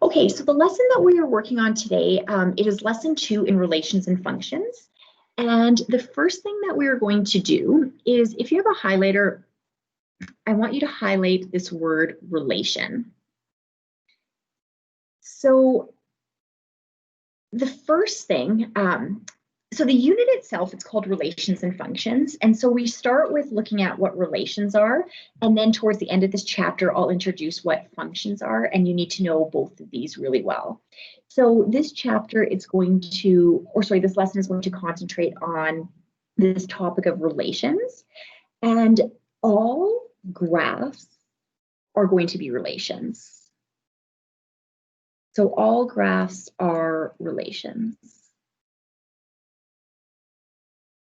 Okay, so the lesson that we are working on today, it is lesson 2 in relations and functions. And the first thing that we are going to do is, if you have a highlighter, I want you to highlight this word relation. So the first thing, so the unit itself, it's called relations and functions. And so we start with looking at what relations are. And then towards the end of this chapter, I'll introduce what functions are. And you need to know both of these really well. So this chapter is going to, or sorry, this lesson is going to concentrate on this topic of relations. And all graphs are going to be relations. So all graphs are relations.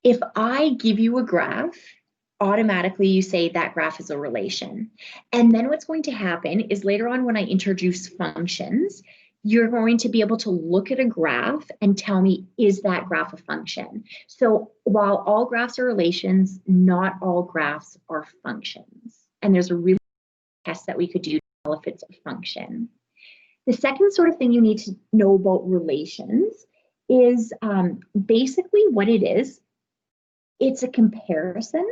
If I give you a graph, automatically you say that graph is a relation. And then what's going to happen is later on when I introduce functions, you're going to be able to look at a graph and tell me, is that graph a function? So while all graphs are relations, not all graphs are functions. And there's a really test that we could do to tell if it's a function. The second sort of thing you need to know about relations is basically what it is. It's a comparison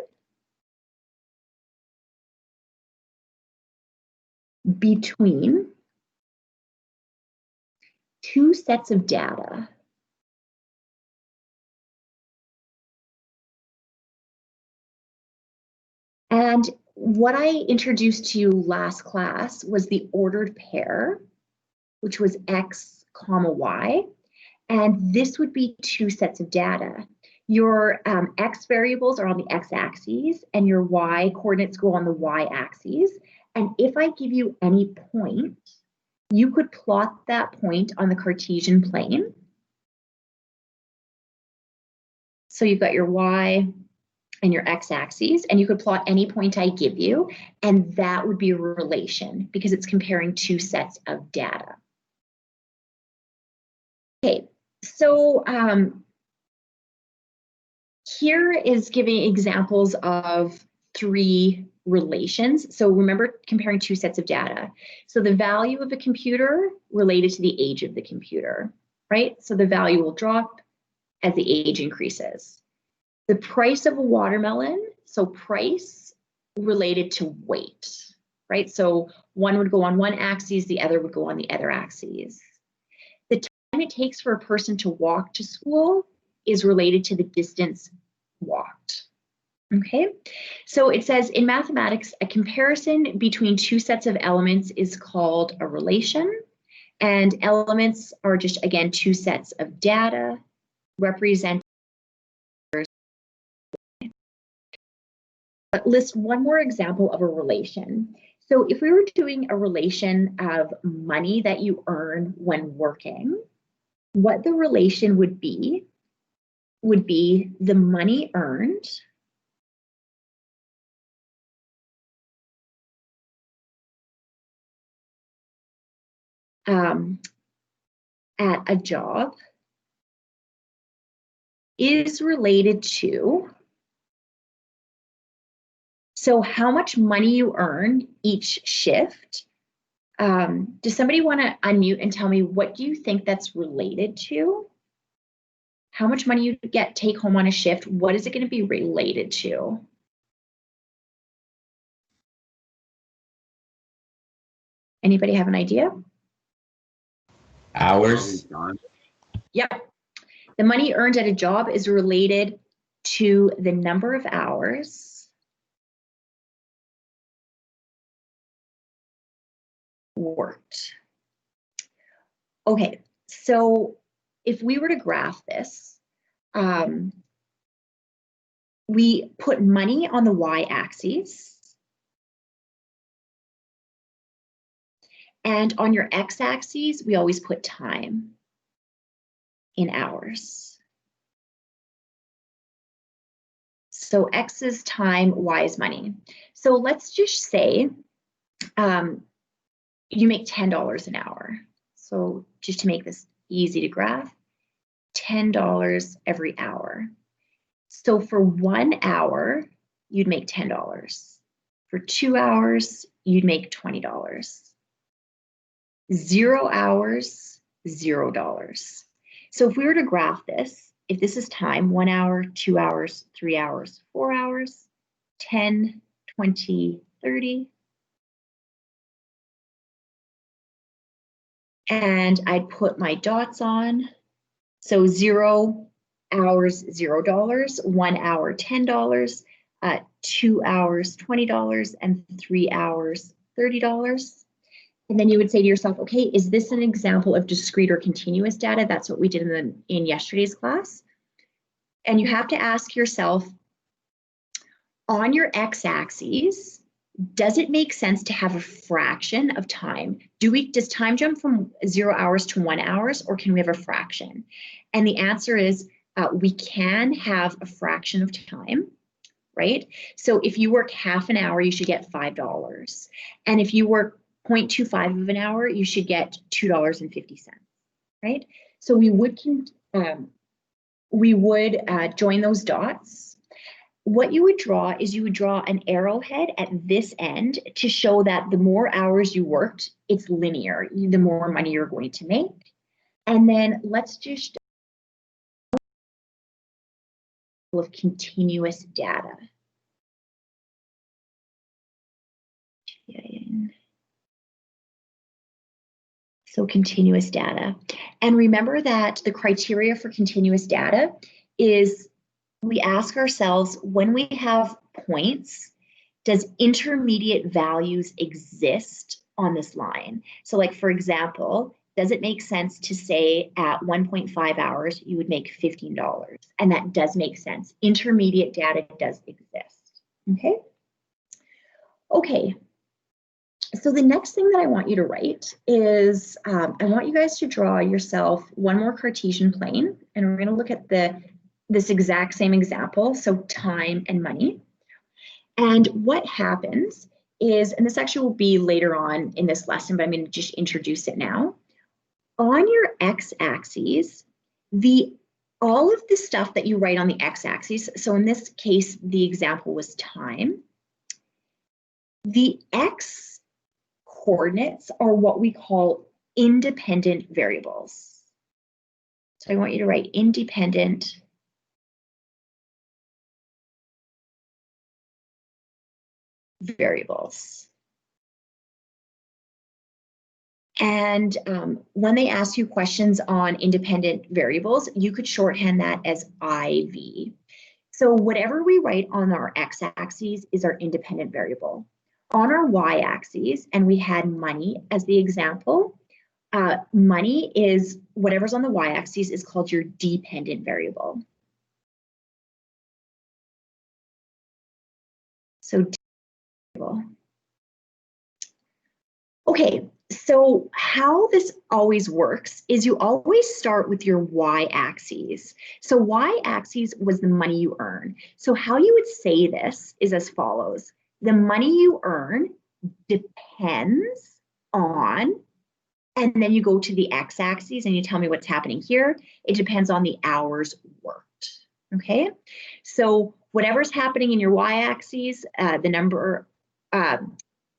between two sets of data. And what I introduced to you last class was the ordered pair, which was X comma Y. And this would be two sets of data. Your X variables are on the X axis and your Y coordinates go on the Y axis. And if I give you any point, you could plot that point on the Cartesian plane. So you've got your Y and your X axes, and you could plot any point I give you, and that would be a relation because it's comparing two sets of data. Okay, so here is giving examples of three relations. So remember, comparing two sets of data. So the value of a computer related to the age of the computer, right? So the value will drop as the age increases. The price of a watermelon, so price related to weight, right? So one would go on one axis, the other would go on the other axis. The time it takes for a person to walk to school is related to the distance walked. Okay, so it says in mathematics, a comparison between two sets of elements is called a relation. And elements are just, again, two sets of data representing. But list one more example of a relation. So if we were doing a relation of money that you earn when working, what the relation would be the money earned at a job is related to, so how much money you earn each shift. Does somebody want to unmute and tell me, what do you think that's related to? How much money you get take home on a shift, what is it going to be related to? Anybody have an idea? Hours. Yep. The money earned at a job is related to the number of hours worked. Okay, so if we were to graph this, we put money on the y-axis, and on your x-axis, we always put time in hours. So X is time, Y is money. So let's just say you make $10 an hour. So just to make this easy to graph, $10 every hour. So for 1 hour, you'd make $10. For 2 hours, you'd make $20. 0 hours, $0. So if we were to graph this, if this is time, 1 hour, 2 hours, 3 hours, 4 hours, 10, 20, 30. And I'd put my dots on. So 0 hours, $0, 1 hour, $10, 2 hours, $20, and 3 hours, $30. And then you would say to yourself, okay, is this an example of discrete or continuous data? That's what we did in yesterday's class. And you have to ask yourself, on your x-axis, does it make sense to have a fraction of time? Does time jump from 0 hours to 1 hour, or can we have a fraction? And the answer is we can have a fraction of time, right? So if you work half an hour, you should get $5. And if you work 0.25 of an hour, you should get $2.50, right? So we would join those dots. What you would draw is you would draw an arrowhead at this end to show that the more hours you worked, it's linear, the more money you're going to make. And then let's just of continuous data. So continuous data. And remember that the criteria for continuous data is we ask ourselves, when we have points, does intermediate values exist on this line? So like, for example, does it make sense to say at 1.5 hours, you would make $15? And that does make sense. Intermediate data does exist, okay? Okay, so the next thing that I want you to write is, I want you guys to draw yourself one more Cartesian plane, and we're gonna look at this exact same example, so time and money. And what happens is, and this actually will be later on in this lesson, but I'm going to just introduce it now. On your x-axis, all of the stuff that you write on the x-axis, so in this case, the example was time, the x coordinates are what we call independent variables. So I want you to write independent variables. And when they ask you questions on independent variables, you could shorthand that as IV. So whatever we write on our x-axis is our independent variable. On our y-axis, and we had money as the example, money is whatever's on the y-axis is called your dependent variable. So okay, so how this always works is you always start with your y-axis. So y-axis was the money you earn. So how you would say this is as follows. The money you earn depends on, and then you go to the x-axis and you tell me what's happening here. It depends on the hours worked, okay? So whatever's happening in your y-axis,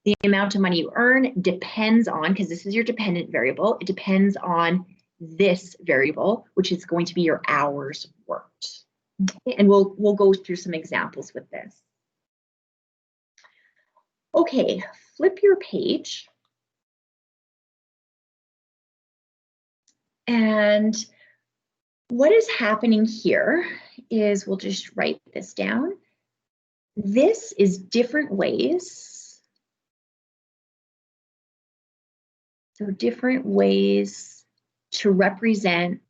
the amount of money you earn depends on, because this is your dependent variable, it depends on this variable, which is going to be your hours worked. Okay, and we'll go through some examples with this. Okay, flip your page. And what is happening here is, we'll just write this down. This is different ways. So different ways to represent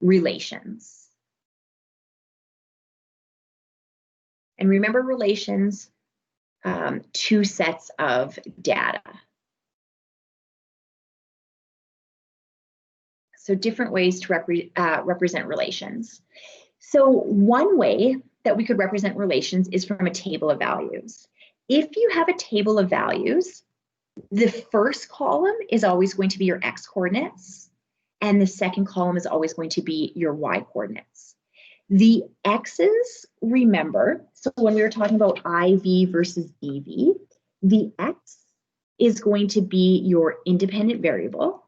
relations. And remember relations, two sets of data. So different ways to represent relations. So one way that we could represent relations is from a table of values. If you have a table of values, the first column is always going to be your x coordinates, and the second column is always going to be your y coordinates. The x's, remember, so when we were talking about IV versus DV, The X is going to be your independent variable.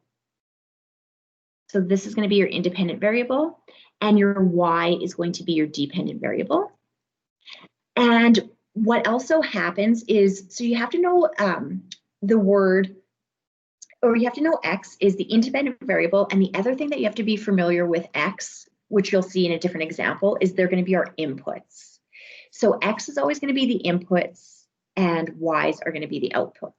So this is going to be your independent variable, and your Y is going to be your dependent variable. And what also happens is, so you have to know the word, or you have to know X is the independent variable, and the other thing that you have to be familiar with X, which you'll see in a different example, is they're going to be our inputs. So X is always going to be the inputs, and Y's are going to be the outputs.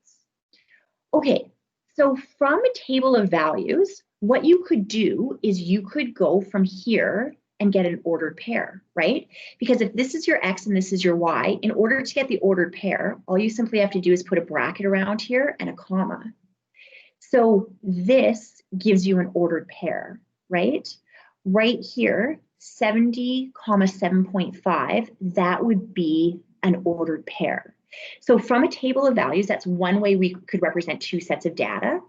Okay, so from a table of values, what you could do is you could go from here and get an ordered pair, right? Because if this is your X and this is your Y, in order to get the ordered pair, all you simply have to do is put a bracket around here and a comma. So this gives you an ordered pair, right? Right here, 70, 7.5, that would be an ordered pair. So from a table of values, that's one way we could represent two sets of data,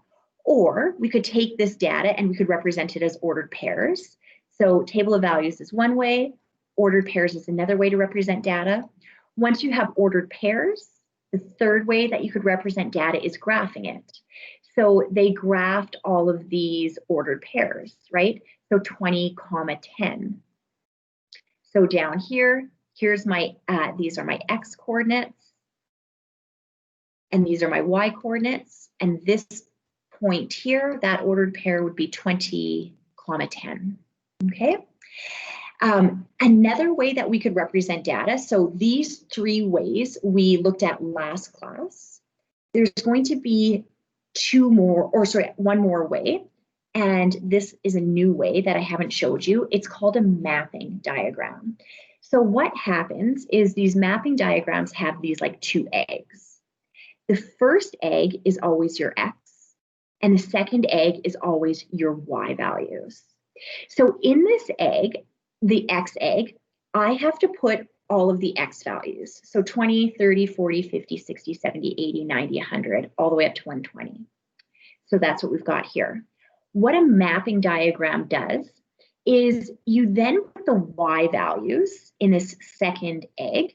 or we could take this data and we could represent it as ordered pairs. So table of values is one way, ordered pairs is another way to represent data. Once you have ordered pairs, the third way that you could represent data is graphing it. So they graphed all of these ordered pairs, right? So 20, 10. So down here, here's my, these are my X coordinates, and these are my Y coordinates. And this point here, that ordered pair would be 20, 10, okay? Another way that we could represent data, so these three ways we looked at last class, there's going to be one more way, and this is a new way that I haven't showed you. It's called a mapping diagram. So what happens is these mapping diagrams have these like two eggs. The first egg is always your X, and the second egg is always your Y values. So in this egg, the X egg, I have to put all of the X values. So 20, 30, 40, 50, 60, 70, 80, 90, 100, all the way up to 120. So that's what we've got here. What a mapping diagram does is you then put the Y values in this second egg.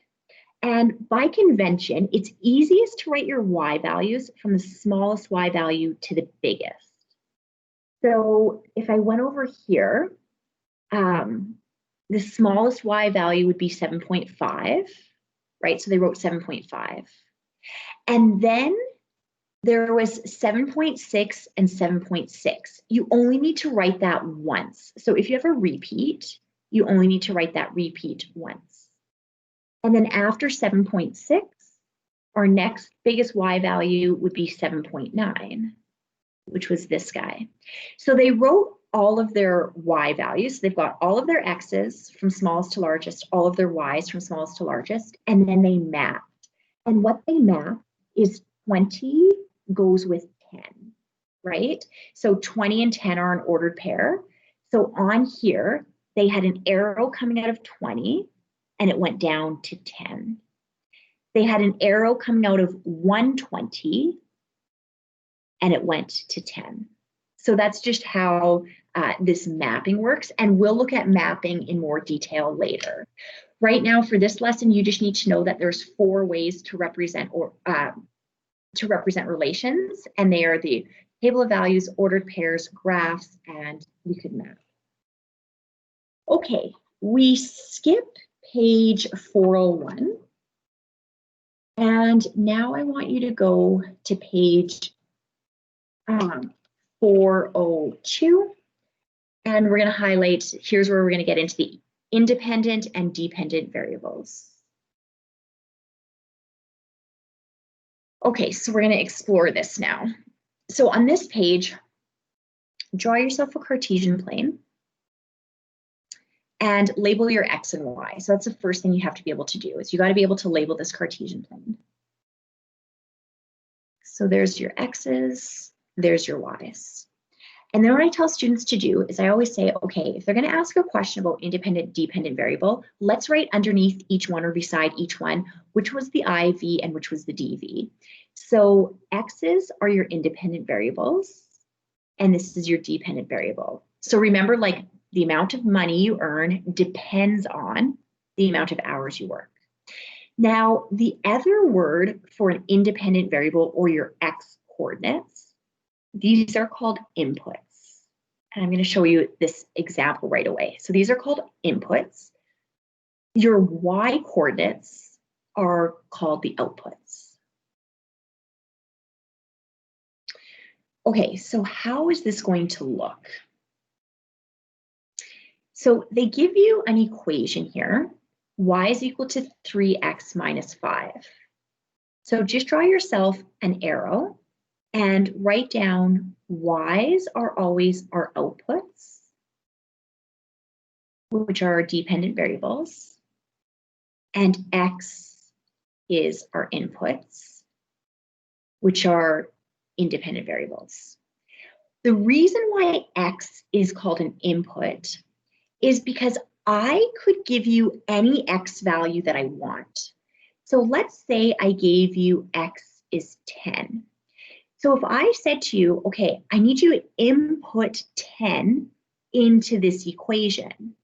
And by convention, it's easiest to write your Y values from the smallest Y value to the biggest. So if I went over here, the smallest Y value would be 7.5, right? So they wrote 7.5. And then there was 7.6 and 7.6. You only need to write that once. So if you have a repeat, you only need to write that repeat once. And then after 7.6, our next biggest Y value would be 7.9, which was this guy. So they wrote all of their Y values. They've got all of their X's from smallest to largest, all of their Y's from smallest to largest, and then they mapped. And what they mapped is 20 goes with 10, right? So 20 and 10 are an ordered pair. So on here, they had an arrow coming out of 20, and it went down to 10. They had an arrow coming out of 120, and it went to 10. So that's just how this mapping works, and we'll look at mapping in more detail later. Right now, for this lesson, you just need to know that there's 4 ways to represent relations, and they are the table of values, ordered pairs, graphs, and we could map. Okay, we skip page 401, and now I want you to go to page 402, and we're going to highlight, here's where we're going to get into the independent and dependent variables. Okay, so we're going to explore this now. So on this page, draw yourself a Cartesian plane and label your X and Y. So that's the first thing you have to be able to do, is you got to be able to label this Cartesian plane. So there's your X's, there's your Y's. And then what I tell students to do is I always say, okay, if they're going to ask a question about independent, dependent variable, let's write underneath each one or beside each one, which was the IV and which was the DV. So X's are your independent variables, and this is your dependent variable. So remember, like, the amount of money you earn depends on the amount of hours you work. Now, the other word for an independent variable or your x coordinates, these are called inputs. And I'm going to show you this example right away. So these are called inputs. Your y coordinates are called the outputs. Okay, so how is this going to look? So they give you an equation here. Y is equal to 3x minus 5. So just draw yourself an arrow and write down y's are always our outputs, which are our dependent variables, and x is our inputs, which are independent variables. The reason why x is called an input is because I could give you any x value that I want. So let's say I gave you x is 10. So if I said to you, okay, I need you to input 10 into this equation.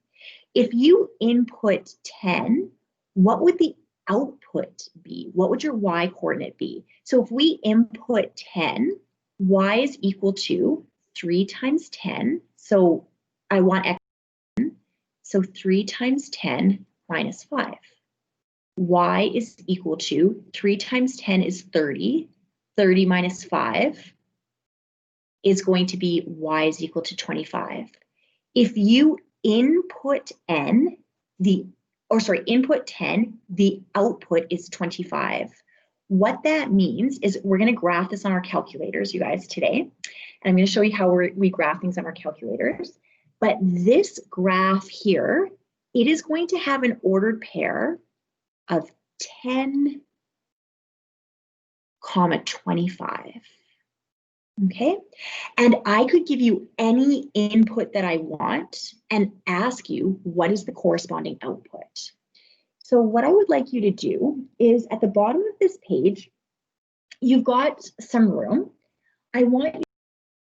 If you input 10, what would the output be? What would your y coordinate be? So if we input 10, y is equal to 3 times 10. So I want x. So 3 times 10 minus 5. Y is equal to 3 times 10 is 30. 30 minus 5 is going to be y is equal to 25. If you input input 10, the output is 25. What that means is we're going to graph this on our calculators, you guys, today. And I'm going to show you how we graph things on our calculators. But this graph here, it is going to have an ordered pair of 10, 25. Okay, and I could give you any input that I want and ask you what is the corresponding output. So what I would like you to do is at the bottom of this page, you've got some room. I want you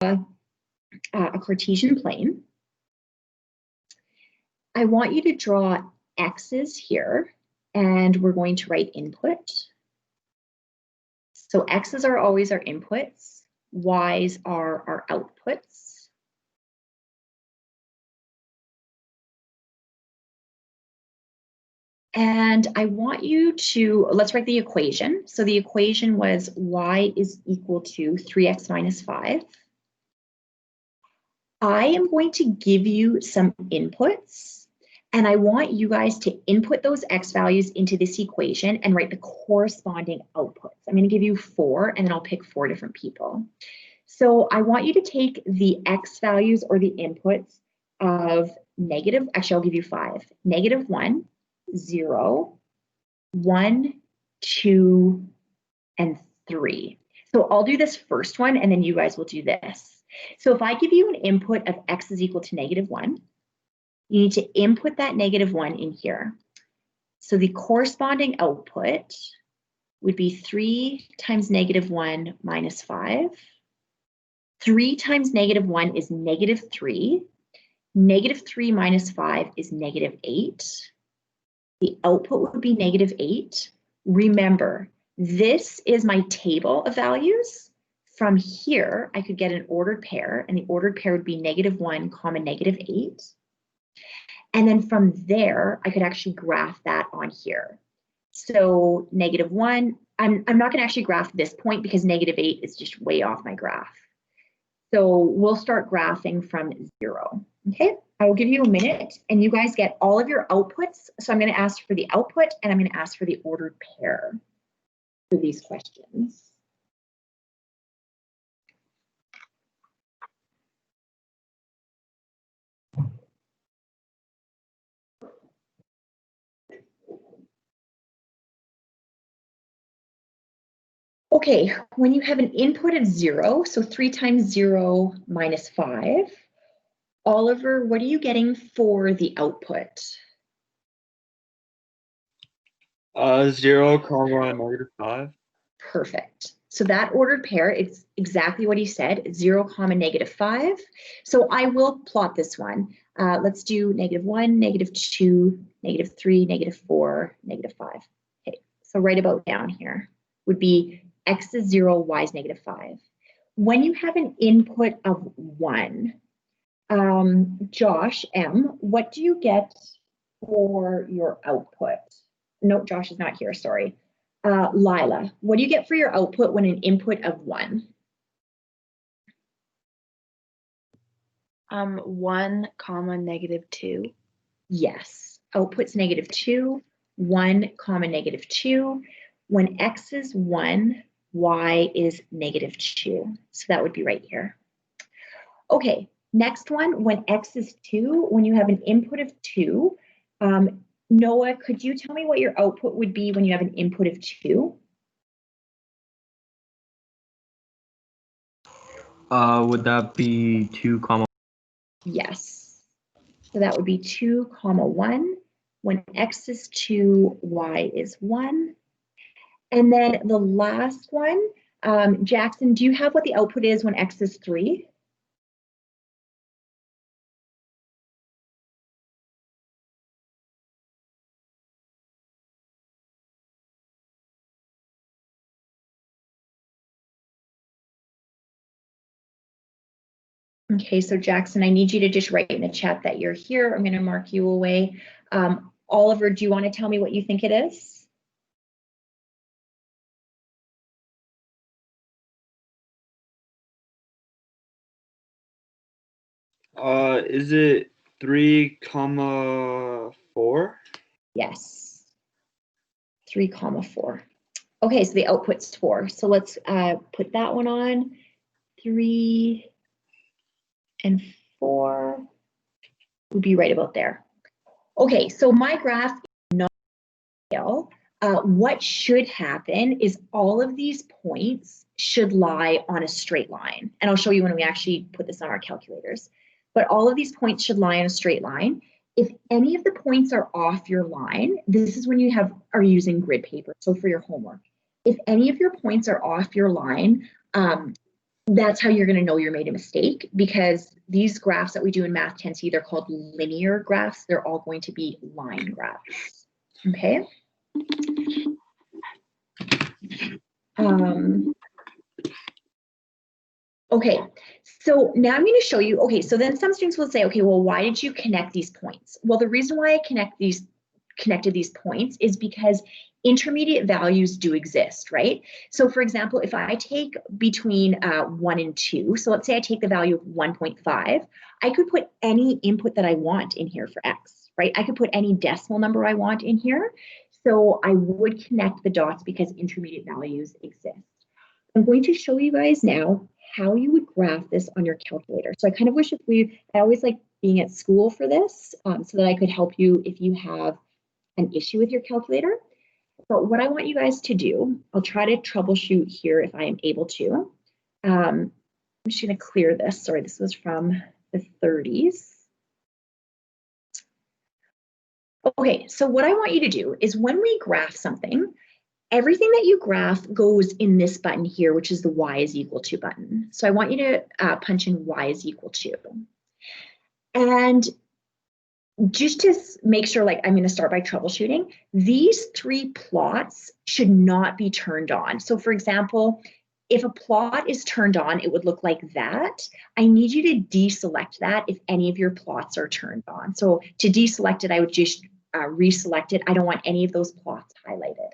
to a Cartesian plane. I want you to draw x's here, and we're going to write input. So x's are always our inputs, y's are our outputs. And I want you to, let's write the equation. So the equation was y is equal to 3x minus 5. I am going to give you some inputs, and I want you guys to input those x values into this equation and write the corresponding outputs. I'm going to give you 4, and then I'll pick 4 different people. So I want you to take the x values or the inputs of negative, actually I'll give you 5, negative 1, 0, 1, 2, and 3. So I'll do this first one, and then you guys will do this. So if I give you an input of x is equal to negative 1, you need to input that negative 1 in here. So the corresponding output would be 3 times negative 1 minus 5. 3 times negative 1 is negative 3. Negative 3 minus 5 is negative 8. The output would be negative 8. Remember, this is my table of values. From here, I could get an ordered pair, and the ordered pair would be negative 1, negative 8. And then from there, I could actually graph that on here. So negative 1, I'm not going to actually graph this point because negative 8 is just way off my graph. So we'll start graphing from 0. Okay, I will give you a minute, and you guys get all of your outputs. So I'm going to ask for the output, and I'm going to ask for the ordered pair for these questions. Okay, when you have an input of 0, so 3 times 0 minus 5, Oliver, what are you getting for the output? 0, negative 5. Perfect. So that ordered pair, it's exactly what he said, 0, negative 5. So I will plot this one. Let's do negative 1, negative 2, negative 3, negative 4, negative 5. Okay, so right about down here, would be x is 0, y is -5. When you have an input of 1, Josh M., what do you get for your output? No, Josh is not here, sorry. Lila, what do you get for your output when an input of 1? 1, -2. Yes, output's -2, 1, -2. When x is 1, y is -2. So that would be right here. Okay, next one, when x is 2, when you have an input of 2, Noah, could you tell me what your output would be when you have an input of 2? Would that be 2, comma? Yes. So that would be 2, 1. When x is 2, y is 1. And then the last one, Jackson, do you have what the output is when x is 3? Okay, so Jackson, I need you to just write in the chat that you're here. I'm going to mark you away. Oliver, do you want to tell me what you think it is? Is it 3, 4? Yes. 3, 4. Okay, so the output's 4. So let's put that one on. 3 and 4 would be right about there. Okay, so my graph is not real. What should happen is all of these points should lie on a straight line. And I'll show you when we actually put this on our calculators. But all of these points should lie on a straight line. If any of the points are off your line, this is when you are using grid paper. So for your homework, if any of your points are off your line, that's how you're going to know you're made a mistake, because these graphs that we do in Math 10C, they're called linear graphs. They're all going to be line graphs. Okay. Okay, so now I'm going to show you, okay, so then some students will say, okay, well, why did you connect these points? Well, the reason why I connected these points is because intermediate values do exist, right? So for example, if I take between 1 and 2, so let's say I take the value of 1.5, I could put any input that I want in here for x, right? I could put any decimal number I want in here. So I would connect the dots because intermediate values exist. I'm going to show you guys now how you would graph this on your calculator. So I kind of wish I always like being at school for this so that I could help you if you have an issue with your calculator. But what I want you guys to do, I'll try to troubleshoot here if I am able to. I'm just going to clear this. Sorry, this was from the 30s. Okay, so what I want you to do is when we graph something, everything that you graph goes in this button here, which is the y is equal to button. So I want you to punch in y is equal to. And just to make sure, like, I'm going to start by troubleshooting, these 3 plots should not be turned on. So for example, if a plot is turned on, it would look like that. I need you to deselect that if any of your plots are turned on. So to deselect it, I would just reselect it. I don't want any of those plots highlighted.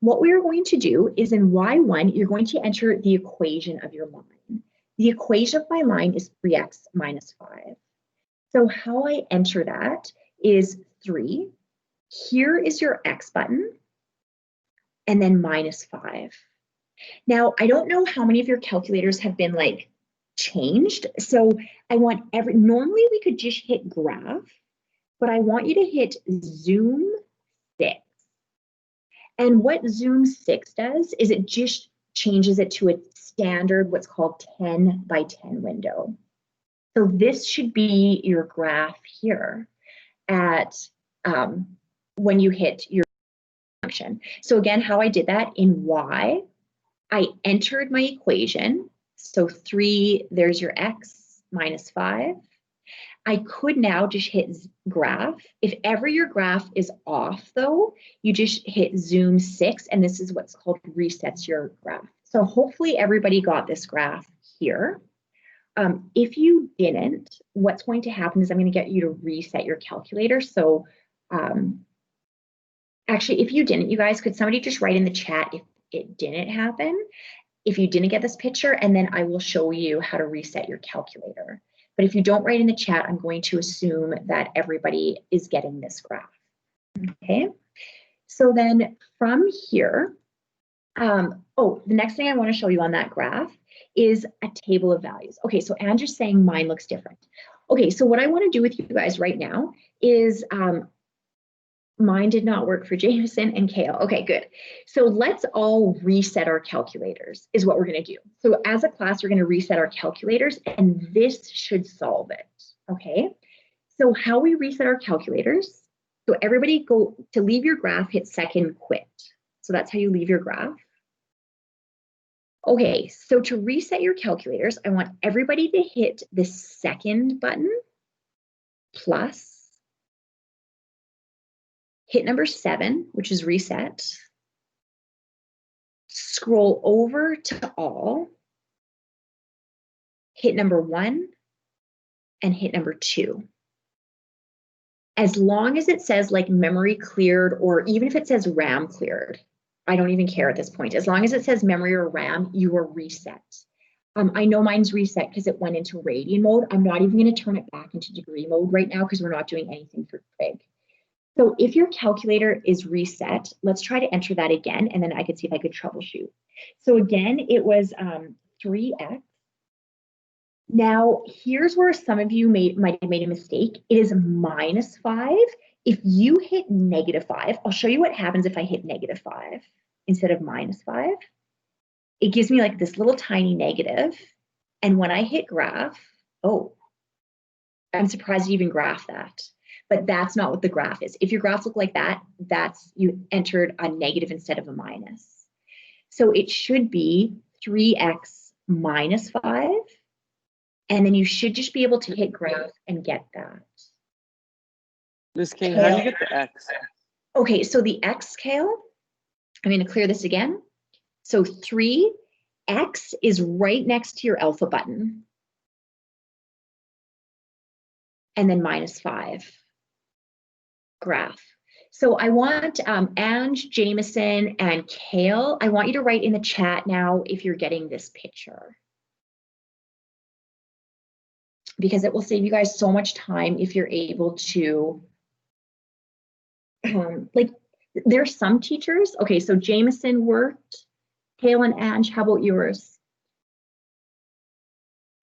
What we are going to do is in Y1, you're going to enter the equation of your line. The equation of my line is 3x minus 5. So how I enter that is 3. Here is your x button, and then minus 5. Now, I don't know how many of your calculators have been like changed. So I want normally we could just hit graph, but I want you to hit zoom 6. And what zoom 6 does is it just changes it to a standard, what's called 10 by 10 window. So this should be your graph here at when you hit your function. So again, how I did that in Y, I entered my equation. So 3, there's your x minus 5. I could now just hit graph. If ever your graph is off though, you just hit zoom 6, and this is what's called resets your graph. So hopefully everybody got this graph here. If you didn't, what's going to happen is I'm going to get you to reset your calculator. So actually, if you didn't, you guys, could somebody just write in the chat if it didn't happen, if you didn't get this picture, and then I will show you how to reset your calculator. But if you don't write in the chat, I'm going to assume that everybody is getting this graph. Okay, so then from here, oh, the next thing I want to show you on that graph is a table of values. Okay, so Andrew's saying mine looks different. Okay, so what I want to do with you guys right now is mine did not work for Jameson and Kale. Okay, good. So let's all reset our calculators is what we're going to do. So as a class, we're going to reset our calculators, and this should solve it. Okay, so how we reset our calculators. So everybody go to leave your graph, hit second quit. So that's how you leave your graph. Okay, so to reset your calculators, I want everybody to hit the second button plus. Hit number 7, which is reset. Scroll over to all. Hit number 1 and hit number 2. As long as it says like memory cleared, or even if it says RAM cleared, I don't even care at this point. As long as it says memory or RAM, you are reset. I know mine's reset because it went into radian mode. I'm not even going to turn it back into degree mode right now because we're not doing anything for trig. So if your calculator is reset, let's try to enter that again, and then I could see if I could troubleshoot. So again, it was 3x. Now, here's where some of you might have made a mistake. It is -5. If you hit -5, I'll show you what happens if I hit -5 instead of -5. It gives me like this little tiny negative. And when I hit graph, oh, I'm surprised you even graph that. But that's not what the graph is. If your graphs look like that, that's you entered a negative instead of a minus. So it should be 3x -5. And then you should just be able to hit graph and get that. Miss King, how do you get the x? Okay, so the x scale, I'm going to clear this again. So 3x is right next to your alpha button. And then -5. Graph. So I want Ange, Jameson, and Kale, I want you to write in the chat now if you're getting this picture. Because it will save you guys so much time if you're able to, like, there's some teachers, okay, so Jameson worked, Kale and Ange, how about yours?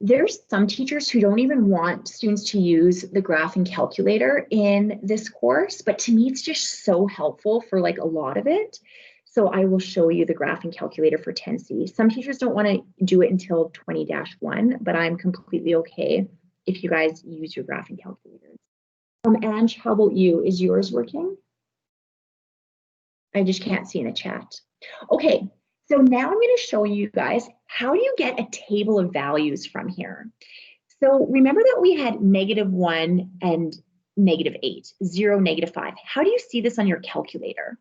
There's some teachers who don't even want students to use the graphing calculator in this course, but to me, it's just so helpful for like a lot of it. So I will show you the graphing calculator for 10C. Some teachers don't want to do it until 20-1, but I'm completely okay if you guys use your graphing calculators. Ange, how about you? Is yours working? I just can't see in the chat. Okay. So now I'm going to show you guys how do you get a table of values from here. So remember that we had -1 and -8, 0, -5. How do you see this on your calculator?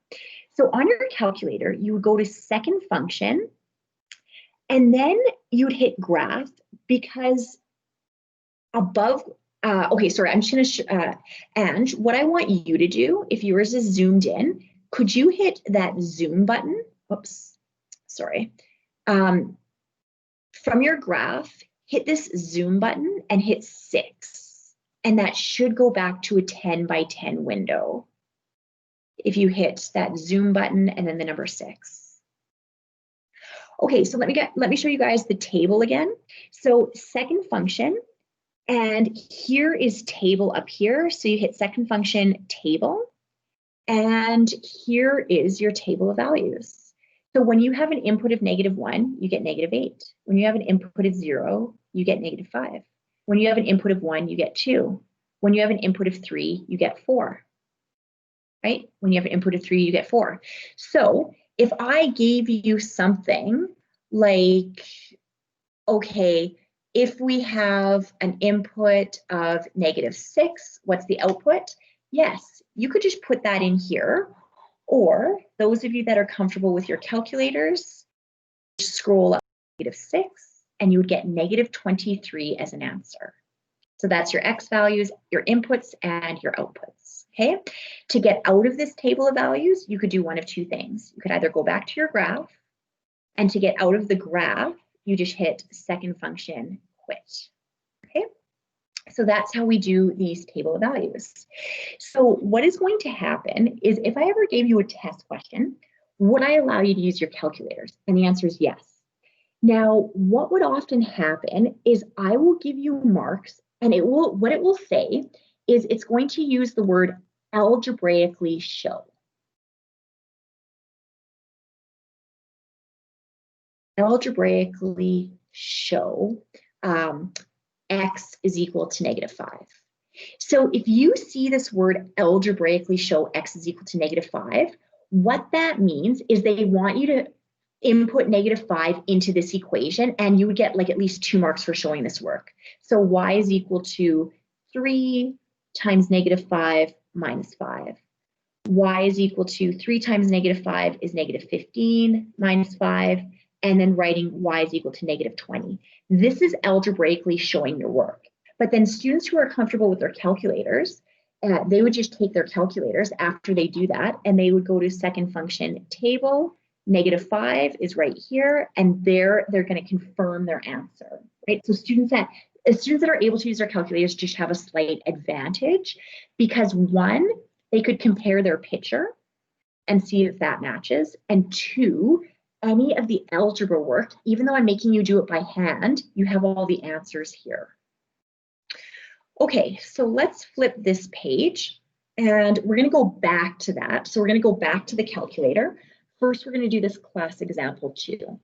So on your calculator, you would go to second function, and then you'd hit graph because above, okay, sorry, I'm just going to, Ange, what I want you to do, if yours is zoomed in, could you hit that zoom button? Oops. Sorry. From your graph, hit this zoom button and hit 6. And that should go back to a 10x10 window. If you hit that zoom button and then the number 6. Okay, so let me show you guys the table again. So second function, and here is table up here. So you hit second function table, and here is your table of values. So when you have an input of -1, you get -8. When you have an input of 0, you get -5. When you have an input of 1, you get 2. When you have an input of 3, you get 4. Right? When you have an input of 3, you get 4. So if I gave you something like, okay, if we have an input of -6, what's the output? Yes, you could just put that in here. Or those of you that are comfortable with your calculators, scroll up to -6 and you would get -23 as an answer. So that's your X values, your inputs, and your outputs, okay? To get out of this table of values, you could do one of two things. You could either go back to your graph, and to get out of the graph, you just hit second function, quit, okay? So that's how we do these table of values. So what is going to happen is if I ever gave you a test question, would I allow you to use your calculators? And the answer is yes. Now, what would often happen is I will give you marks and what it will say is it's going to use the word algebraically show. Algebraically show X is equal to -5. So if you see this word algebraically show X is equal to -5, what that means is they want you to input -5 into this equation, and you would get like at least 2 marks for showing this work. So Y is equal to 3 times -5 minus 5. Y is equal to 3 times -5 is -15 minus 5, and then writing Y is equal to -20. This is algebraically showing your work. But then students who are comfortable with their calculators, they would just take their calculators after they do that, and they would go to second function table, -5 is right here, and they're going to confirm their answer, right? So students that are able to use their calculators just have a slight advantage because one, they could compare their picture and see if that matches, and two, any of the algebra work, even though I'm making you do it by hand, you have all the answers here. Okay, so let's flip this page and we're going to go back to that. So we're going to go back to the calculator. First, we're going to do this class example 2.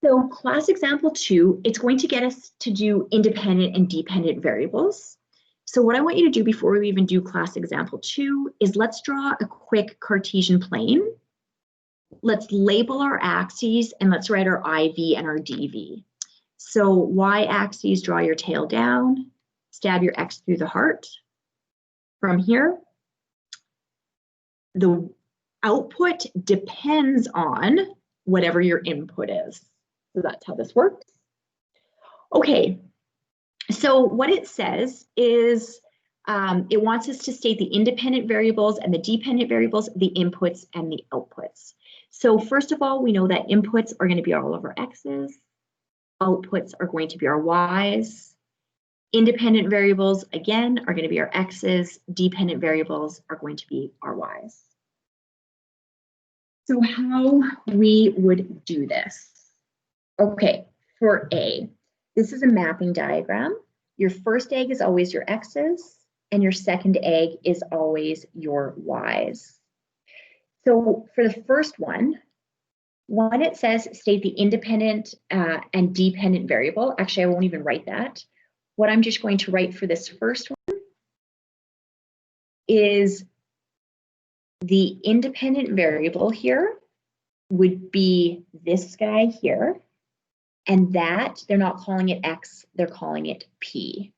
So class example 2, it's going to get us to do independent and dependent variables. So what I want you to do before we even do class example 2 is let's draw a quick Cartesian plane. Let's label our axes and let's write our IV and our DV. So y-axis, draw your tail down, stab your X through the heart. From here, the output depends on whatever your input is. So that's how this works. Okay, so what it says is it wants us to state the independent variables and the dependent variables, the inputs and the outputs. So first of all, we know that inputs are going to be all of our X's. Outputs are going to be our Y's. Independent variables, again, are going to be our X's. Dependent variables are going to be our Y's. So how we would do this. Okay, for A, this is a mapping diagram. Your first egg is always your X's, and your second egg is always your Y's. So for the first one, when it says state the independent and dependent variable, actually I won't even write that. What I'm just going to write for this first one is the independent variable here would be this guy here, and that, they're not calling it X, they're calling it P.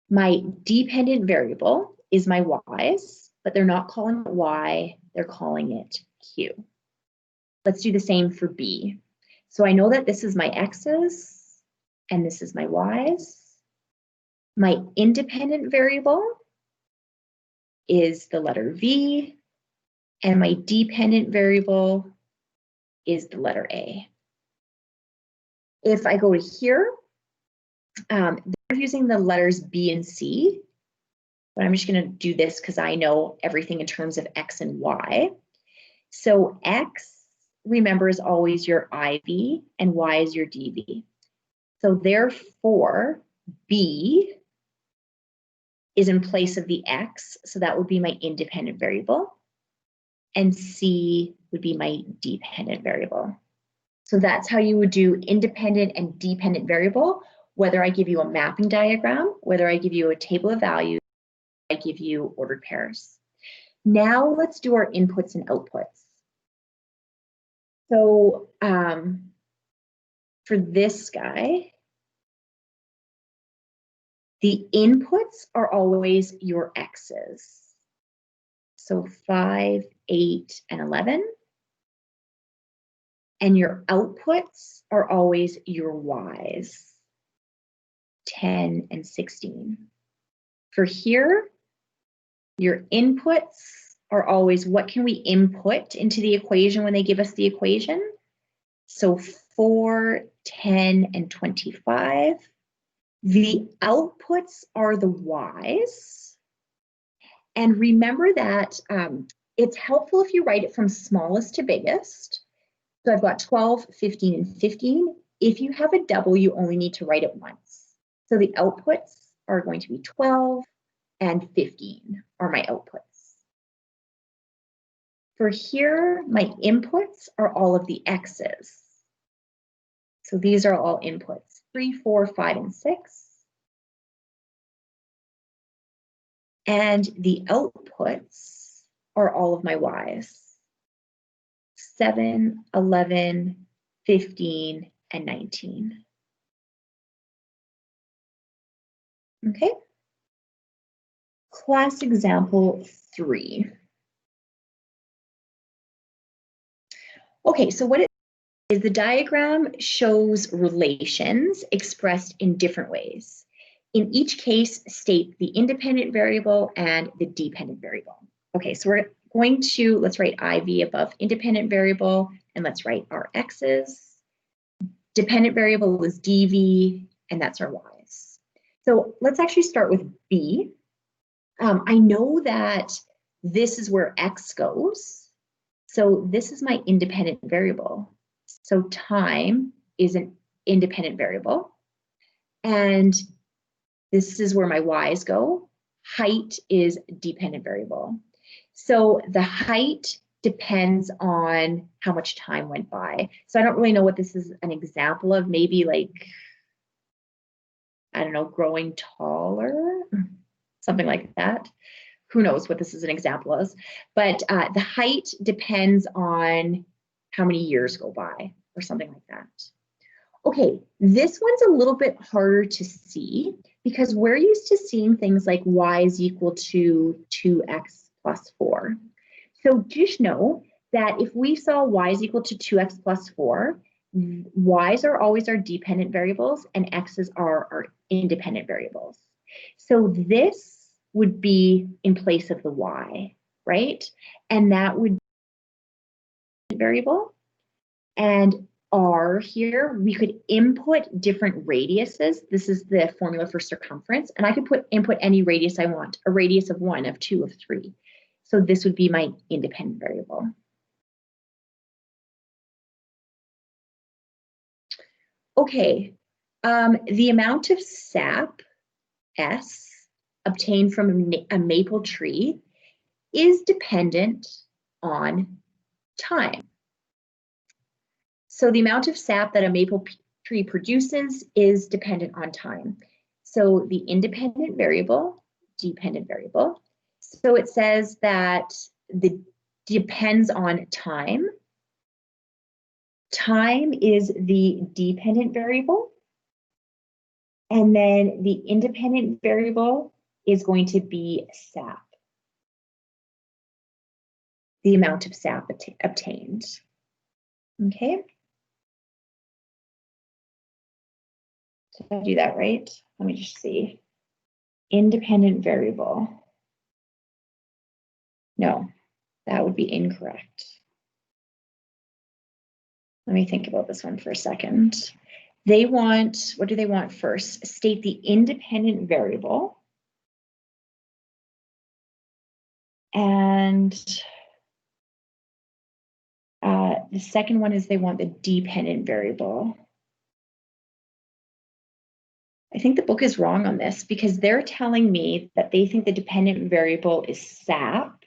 My dependent variable is my Y's, but they're not calling it Y, they're calling it Q. Let's do the same for B. So I know that this is my X's and this is my Y's. My independent variable is the letter V, and my dependent variable is the letter A. If I go to here, they're using the letters B and C, but I'm just going to do this because I know everything in terms of X and Y. So X, remember, is always your IV and Y is your DV. So therefore, B is in place of the X, so that would be my independent variable, and C would be my dependent variable. So that's how you would do independent and dependent variable, whether I give you a mapping diagram, whether I give you a table of values, I give you ordered pairs. Now let's do our inputs and outputs. So for this guy, The inputs are always your x's. So 5, 8, and 11. And your outputs are always your y's, 10 and 16. For here, your inputs are always what can we input into the equation when they give us the equation? So 4, 10, and 25. The outputs are the y's. And remember that it's helpful if you write it from smallest to biggest. So I've got 12, 15, and 15. If you have a double, you only need to write it once. So the outputs are going to be 12 and 15 are my outputs. For here, my inputs are all of the x's. So these are all inputs, 3, 4, 5, and 6. And the outputs are all of my y's, 7, 11, 15, and 19. Okay. Class example 3. Okay, so what it is, the diagram shows relations expressed in different ways. In each case, state the independent variable and the dependent variable. Okay, so we're going to, let's write IV above independent variable, and let's write our x's. Dependent variable is dv, and that's our y's. So let's actually start with B. I know that this is where x goes. So this is my independent variable. So time is an independent variable. And this is where my y's go. Height is dependent variable. So the height depends on how much time went by. So I don't really know what this is an example of. Maybe like, I don't know, growing taller, something like that. Who knows what this is an example of. But the height depends on how many years go by or something like that. Okay, this one's a little bit harder to see because we're used to seeing things like y is equal to 2x plus 4. So just know that if we saw y is equal to 2x plus 4, y's are always our dependent variables and x's are our independent variables. So this would be in place of the y, right? And that would be variable. And r here, we could input different radiuses. This is the formula for circumference. And I could input any radius I want, a radius of 1, of 2, of 3. So this would be my independent variable. Okay, the amount of sap, S, obtained from a maple tree is dependent on time. So the amount of sap that a maple tree produces is dependent on time. So the independent variable, dependent variable. So it says that the depends on time. Time is the dependent variable. And then the independent variable is going to be sap, the amount of sap obtained. Okay. Did I do that right? Let me just see. Independent variable. No, that would be incorrect. Let me think about this one for a second. They want, what do they want first? State the independent variable. And the second one is they want the dependent variable. I think the book is wrong on this because they're telling me that they think the dependent variable is sap.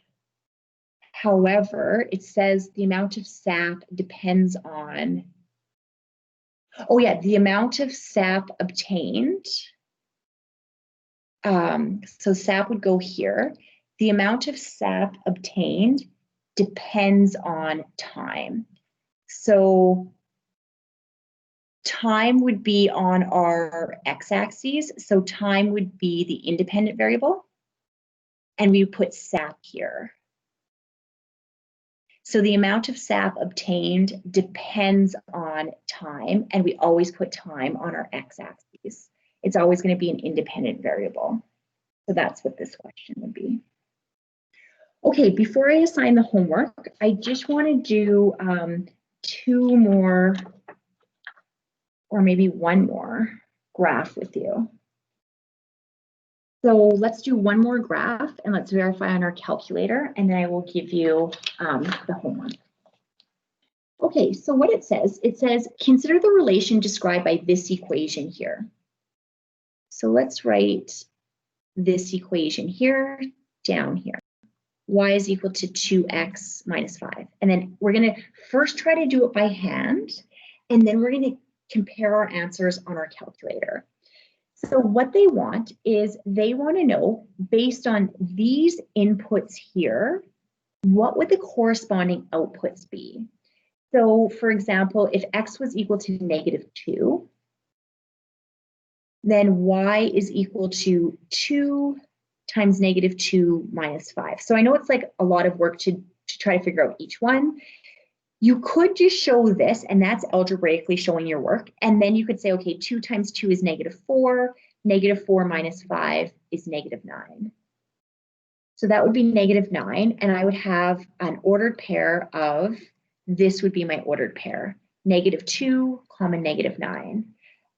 However, it says the amount of sap depends on, oh yeah, the amount of sap obtained. So sap would go here. The amount of sap obtained depends on time. So time would be on our x-axis. So time would be the independent variable. And we put SAP here. So the amount of SAP obtained depends on time, and we always put time on our x-axis. It's always going to be an independent variable. So that's what this question would be. Okay, before I assign the homework, I just want to do 2 more, or maybe 1 more graph with you. So let's do 1 more graph and let's verify on our calculator, and then I will give you the homework. Okay, so what it says, consider the relation described by this equation here. So let's write this equation here, down here. Y is equal to 2x minus 5. And then we're going to first try to do it by hand, and then we're going to compare our answers on our calculator. So what they want is they want to know, based on these inputs here, what would the corresponding outputs be? So for example, if x was equal to -2, then y is equal to 2 times -2 minus 5. So I know it's like a lot of work to try to figure out each one. You could just show this, and that's algebraically showing your work. And then you could say, okay, 2 times 2 is -4. -4 minus 5 is -9. So that would be -9. And I would have an ordered pair of, this would be my ordered pair, -2, -9.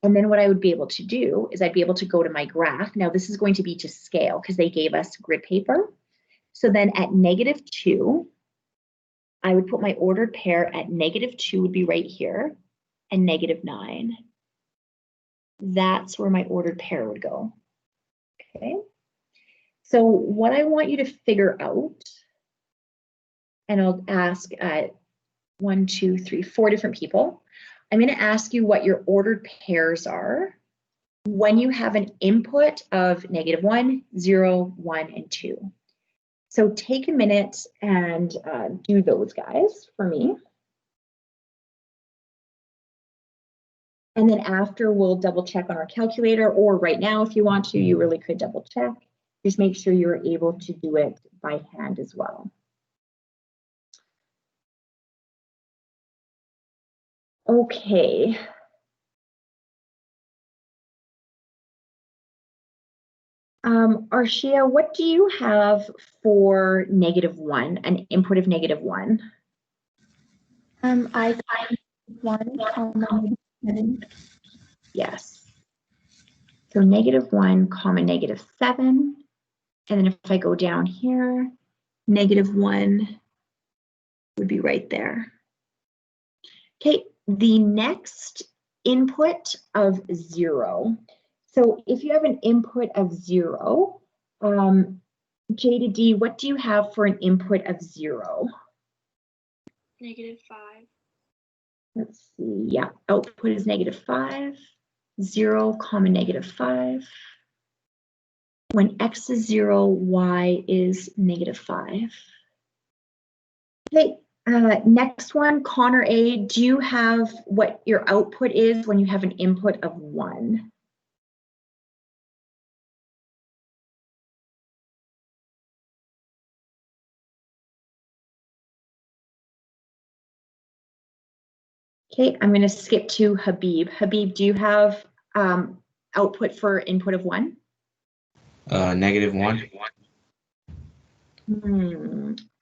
And then what I would be able to do is I'd be able to go to my graph. Now this is going to be to scale because they gave us grid paper. So then at -2, I would put my ordered pair at -2 would be right here, and -9. That's where my ordered pair would go. Okay. So what I want you to figure out, and I'll ask 1, 2, 3, 4 different people. I'm going to ask you what your ordered pairs are when you have an input of -1, 0, 1, and 2. So take a minute and do those guys for me. And then after, we'll double check on our calculator, or right now, if you want to, you really could double check. Just make sure you're able to do it by hand as well. Okay. Arshia, what do you have for -1, an input of -1? I got 1, -7. Yes. So -1, -7. And then if I go down here, -1 would be right there. Okay, the next input of 0. So if you have an input of 0, J to D, what do you have for an input of 0? -5. Let's see, yeah, output is -5, 0, -5. When x is 0, y is -5. Okay, next one, Connor A, do you have what your output is when you have an input of 1? Okay, I'm going to skip to Habib. Habib, do you have output for input of 1? -1.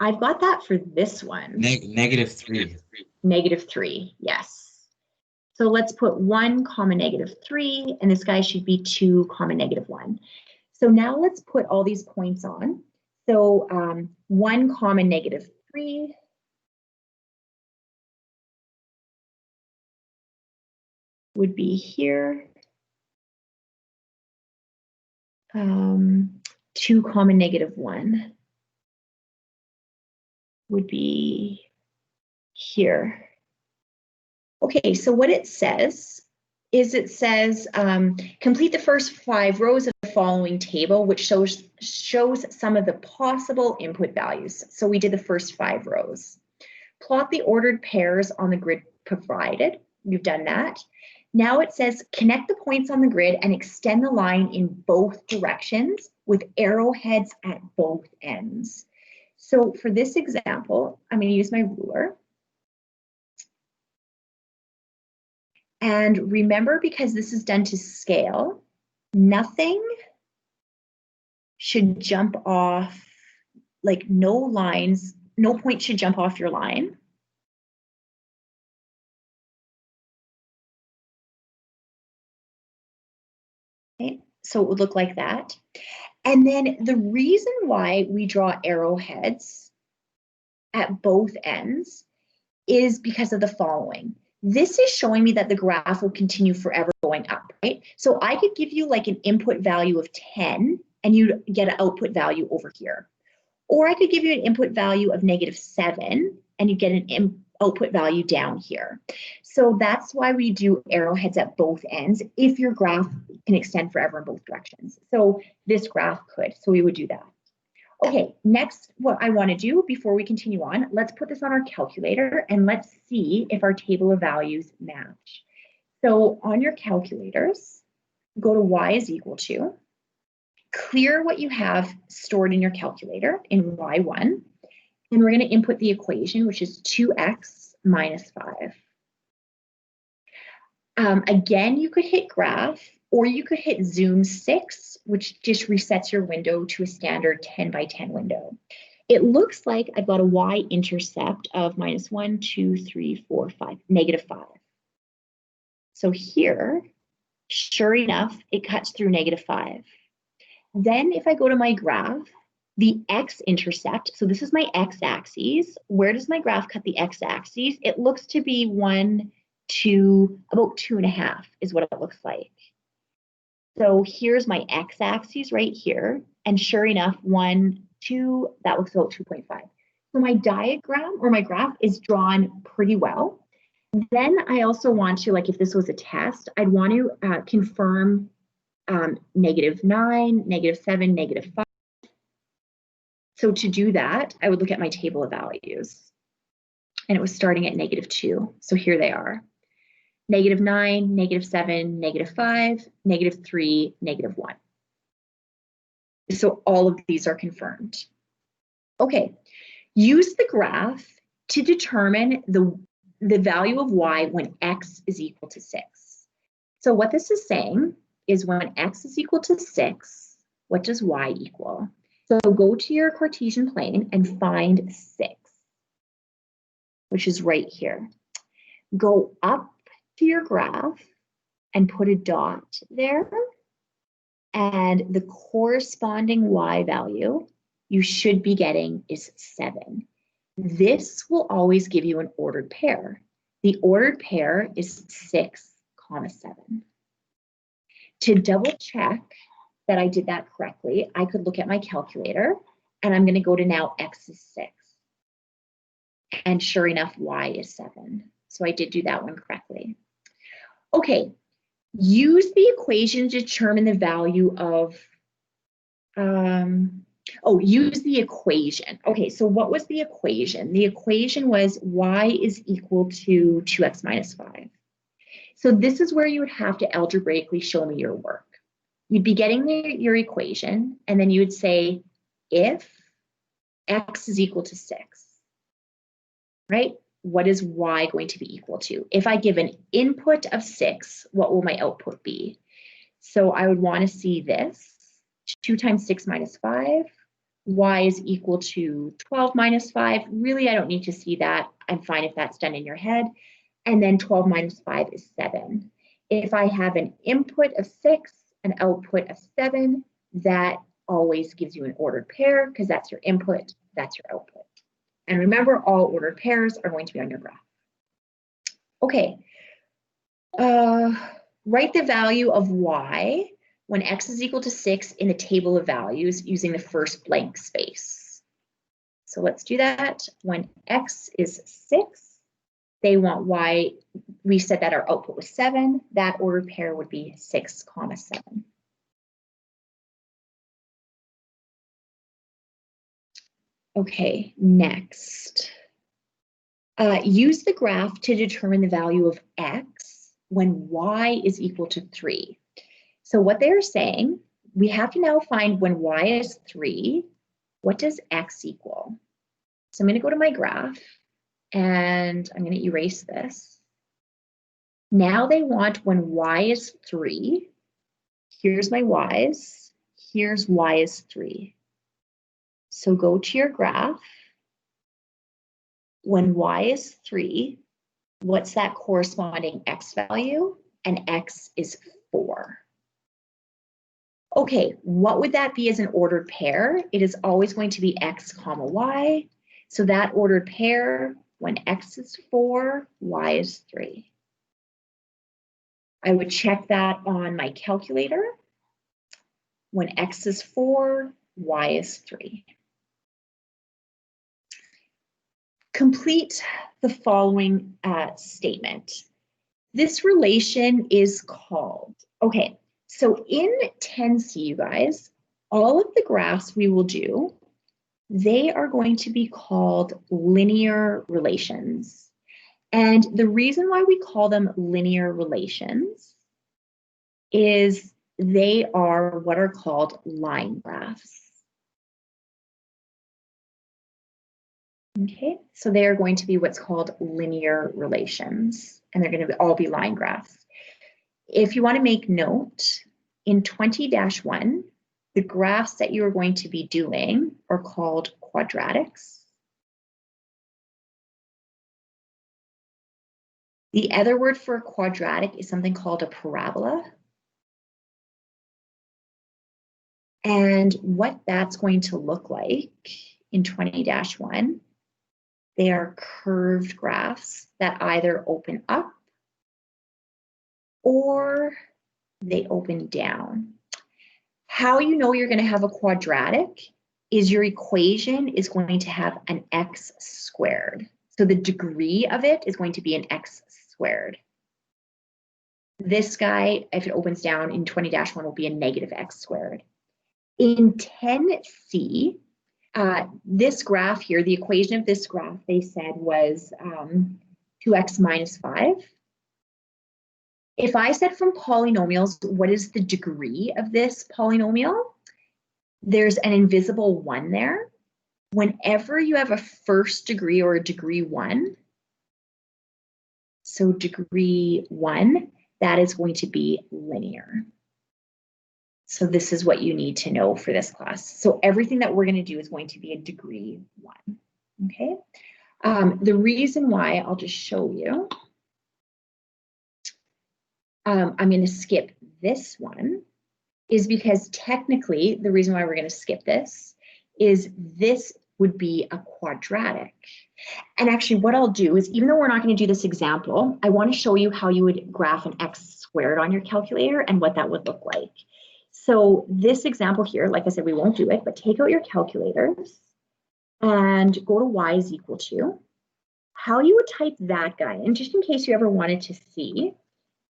I've got that for this one. -3. -3, yes. So let's put 1, -3, and this guy should be 2, -1. So now let's put all these points on. So 1, -3. Would be here. 2, -1 would be here. Okay, so what it says is complete the first 5 rows of the following table, which shows some of the possible input values. So we did the first 5 rows. Plot the ordered pairs on the grid provided. We've done that. Now it says connect the points on the grid and extend the line in both directions with arrowheads at both ends. So for this example, I'm going to use my ruler. And remember, because this is done to scale, nothing should jump off, like no lines, no point should jump off your line. Okay, so it would look like that. And then the reason why we draw arrowheads at both ends is because of the following. This is showing me that the graph will continue forever going up, right? So I could give you like an input value of 10 and you'd get an output value over here. Or I could give you an input value of -7 and you get an output value down here. So that's why we do arrowheads at both ends if your graph can extend forever in both directions. So this graph could, so we would do that. Okay, next, what I want to do before we continue on, let's put this on our calculator and let's see if our table of values match. So on your calculators, go to y is equal to, clear what you have stored in your calculator in y1, and we're going to input the equation, which is 2x minus 5. Again, you could hit graph, or you could hit zoom 6, which just resets your window to a standard 10 by 10 window. It looks like I've got a y-intercept of -1, 2, 3, 4, 5, -5. So here, sure enough, it cuts through -5. Then if I go to my graph, the x-intercept, so this is my x-axis. Where does my graph cut the x-axis? It looks to be 1, 2, about 2.5 is what it looks like. So here's my x-axis right here, and sure enough, 1, 2, that looks about 2.5. So my diagram or my graph is drawn pretty well. Then I also want to, like if this was a test, I'd want to confirm -9, -7, -5. So to do that, I would look at my table of values. And it was starting at -2. So here they are. -9, -7, -5, -3, -1. So all of these are confirmed. Okay, use the graph to determine the value of y when x is equal to 6. So what this is saying is when x is equal to 6, what does y equal? So go to your Cartesian plane and find 6, which is right here. Go up to your graph and put a dot there, and the corresponding y value you should be getting is 7. This will always give you an ordered pair. The ordered pair is 6, 7. To double check that I did that correctly, I could look at my calculator and I'm going to go to now x is 6. And sure enough, y is 7. So I did do that one correctly. Okay, use the equation to determine the value of, use the equation. Okay, so what was the equation? The equation was y is equal to 2x minus 5. So this is where you would have to algebraically show me your work. You'd be getting your equation, and then you would say if x is equal to 6, right? What is y going to be equal to? If I give an input of 6, what will my output be? So I would want to see this, 2 times 6 minus 5, y is equal to 12 minus 5. Really, I don't need to see that. I'm fine if that's done in your head. And then 12 minus 5 is 7. If I have an input of 6, an output of 7, that always gives you an ordered pair because that's your input, that's your output. And remember, all ordered pairs are going to be on your graph. Okay, write the value of y when x is equal to 6 in the table of values using the first blank space. So let's do that. When x is 6, they want y, we said that our output was 7, that ordered pair would be 6, 7. Okay, next. Use the graph to determine the value of x when y is equal to 3. So what they're saying, we have to now find when y is 3, what does x equal? So I'm going to go to my graph and I'm going to erase this. Now they want when y is 3. Here's my y's. Here's y is 3. So go to your graph. When y is 3, what's that corresponding x value? And x is 4. Okay, what would that be as an ordered pair? It is always going to be x comma y. So that ordered pair, when x is 4, y is 3. I would check that on my calculator. When x is 4, y is 3. Complete the following statement. This relation is called, okay, so in 10C, you guys, all of the graphs we will do, they are going to be called linear relations. And the reason why we call them linear relations is they are what are called line graphs. Okay, so they are going to be what's called linear relations, and they're going to all be line graphs. If you want to make note, in 20-1, the graphs that you are going to be doing are called quadratics. The other word for a quadratic is something called a parabola. And what that's going to look like in 20-1, they are curved graphs that either open up or they open down. How you know you're going to have a quadratic is your equation is going to have an x squared. So the degree of it is going to be an x squared. This guy, if it opens down in 20-1, will be a negative x squared. In 10C, this graph here, the equation of this graph, they said was 2x minus 5. If I said from polynomials, what is the degree of this polynomial? There's an invisible 1 there. Whenever you have a first degree or a degree 1, so degree 1, that is going to be linear. So this is what you need to know for this class. So everything that we're going to do is going to be a degree 1. Okay. The reason why, I'll just show you. I'm going to skip this one is because technically the reason why we're going to skip this is this would be a quadratic. And actually what I'll do is, even though we're not going to do this example, I want to show you how you would graph an x squared on your calculator and what that would look like. So this example here, like I said, we won't do it, but take out your calculators and go to y is equal to. How you would type that guy, and just in case you ever wanted to see,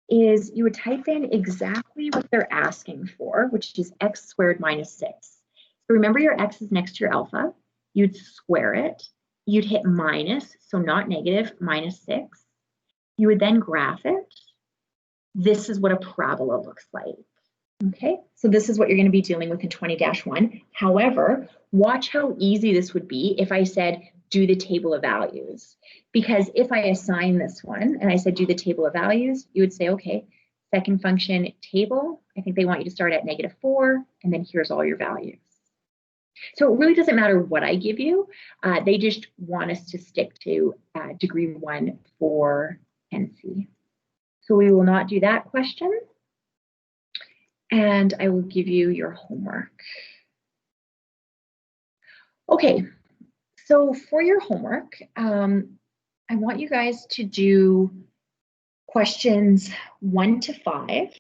is you would type in exactly what they're asking for, which is x squared minus 6. So remember your x is next to your alpha. You'd square it. You'd hit minus, so not negative, minus 6. You would then graph it. This is what a parabola looks like. Okay, so this is what you're going to be dealing with in 20-1. However, watch how easy this would be if I said, do the table of values. Because if I assign this one and I said, do the table of values, you would say, okay, second function table, I think they want you to start at -4, and then here's all your values. So it really doesn't matter what I give you. They just want us to stick to degree 1 for NC. So we will not do that question. And I will give you your homework. Okay, so for your homework, I want you guys to do questions 1 to 5.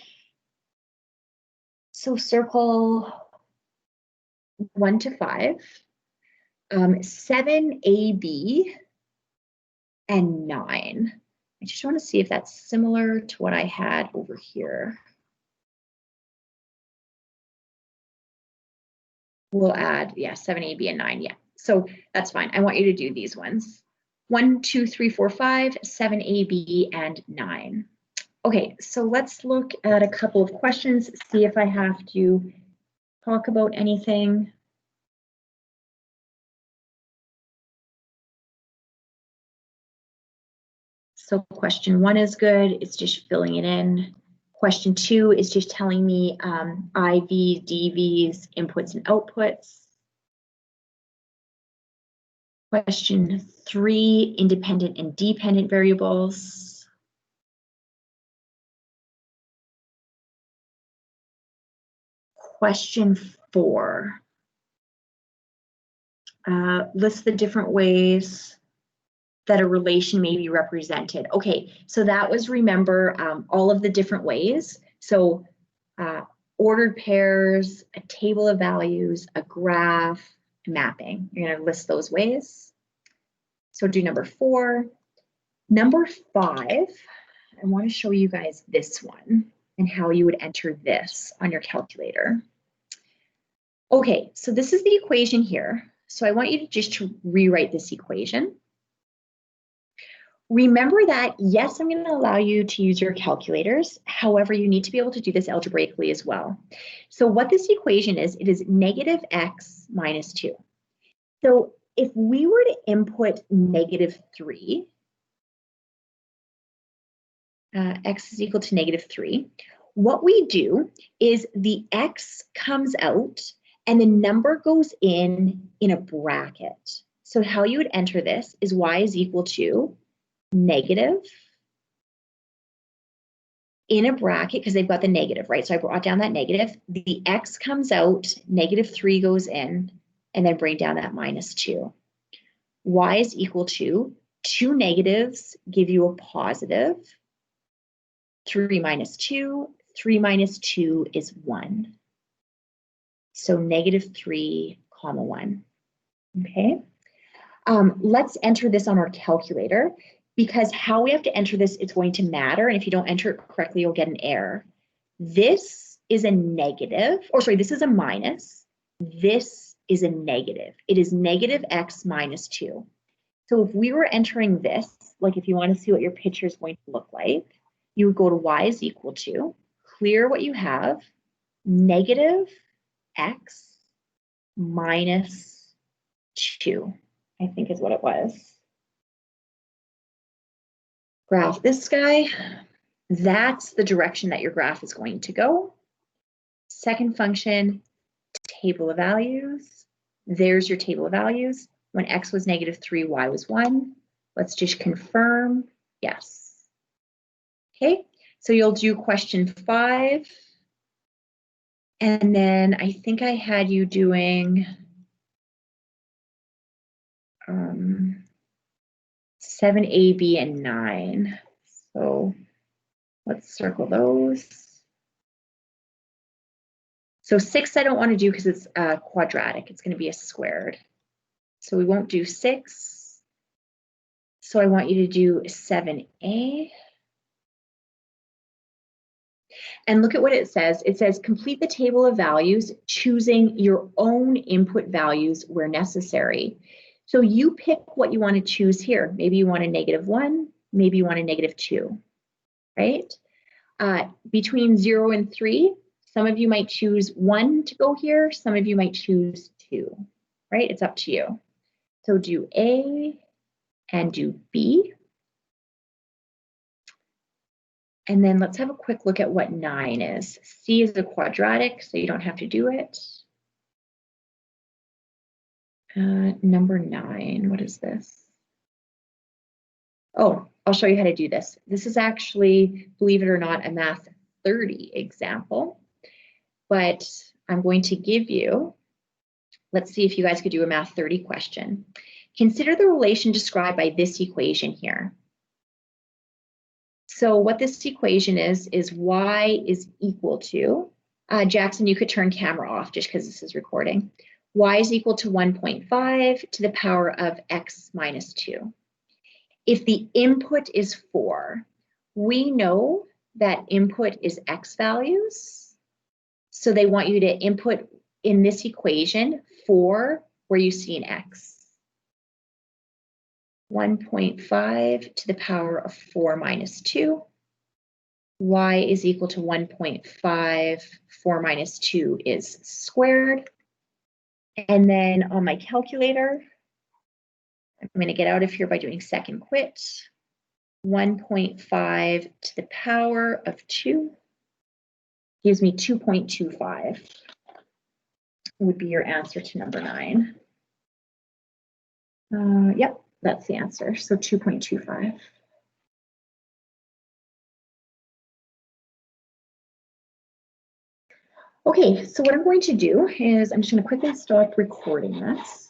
So circle 1 to 5, 7, A, B, and 9. I just want to see if that's similar to what I had over here. We'll add, yeah, 7, A, B, and 9, yeah. So that's fine. I want you to do these ones. 1, 2, 3, 4, 5, 7, A, B, and 9. Okay, so let's look at a couple of questions, see if I have to talk about anything. So question 1 is good, it's just filling it in. Question 2 is just telling me IVs, DVs, inputs and outputs. Question 3, independent and dependent variables. Question 4, list the different ways that a relation may be represented. Okay, so that was, remember, all of the different ways. So ordered pairs, a table of values, a graph, mapping. You're going to list those ways. So do number 4. Number 5, I want to show you guys this one and how you would enter this on your calculator. Okay, so this is the equation here. So I want you to just rewrite this equation. Remember that, yes, I'm going to allow you to use your calculators. However, you need to be able to do this algebraically as well. So what this equation is, it is negative x minus 2. So if we were to input negative 3, x is equal to negative 3, what we do is the x comes out and the number goes in a bracket. So how you would enter this is y is equal to negative in a bracket, because they've got the negative, right? So I brought down that negative. The x comes out, negative 3 goes in, and then bring down that minus 2. Y is equal to 2 negatives give you a positive. 3 minus 2, 3 minus 2 is 1. So negative 3, comma 1. Okay. Let's enter this on our calculator, because how we have to enter this, it's going to matter. And if you don't enter it correctly, you'll get an error. This is a negative, or sorry, this is a minus. This is a negative. It is negative x minus 2. So if we were entering this, like if you want to see what your picture is going to look like, you would go to y is equal to, clear what you have, negative x minus 2, I think is what it was. Graph this guy. That's the direction that your graph is going to go. Second function, table of values. There's your table of values. When x was negative 3, y was 1. Let's just confirm. Yes. Okay, so you'll do question 5. And then I think I had you doing 7, B, and 9. So let's circle those. So 6 I don't want to do because it's quadratic. It's going to be a squared. So we won't do 6. So I want you to do 7A. And look at what it says. It says complete the table of values, choosing your own input values where necessary. So you pick what you want to choose here. Maybe you want a -1, maybe you want a -2, right? Between 0 and 3, some of you might choose 1 to go here. Some of you might choose 2, right? It's up to you. So do A and do B. And then let's have a quick look at what 9 is. C is a quadratic, so you don't have to do it. Number 9, what is this? Oh, I'll show you how to do this. This is actually, believe it or not, a Math 30 example. But I'm going to give you, let's see if you guys could do a Math 30 question. Consider the relation described by this equation here. So what this equation is y is equal to, Jackson, you could turn camera off just because this is recording. Y is equal to 1.5 to the power of x minus 2. If the input is 4, we know that input is x values. So they want you to input in this equation 4 where you see an x. 1.5 to the power of 4 minus 2. y is equal to 1.5, 4 minus 2 is squared. And then on my calculator, I'm going to get out of here by doing second quit. 1.5 to the power of 2 gives me 2.25. Would be your answer to number 9. Yep, that's the answer. So 2.25. Okay, so what I'm going to do is I'm just going to quickly stop recording this.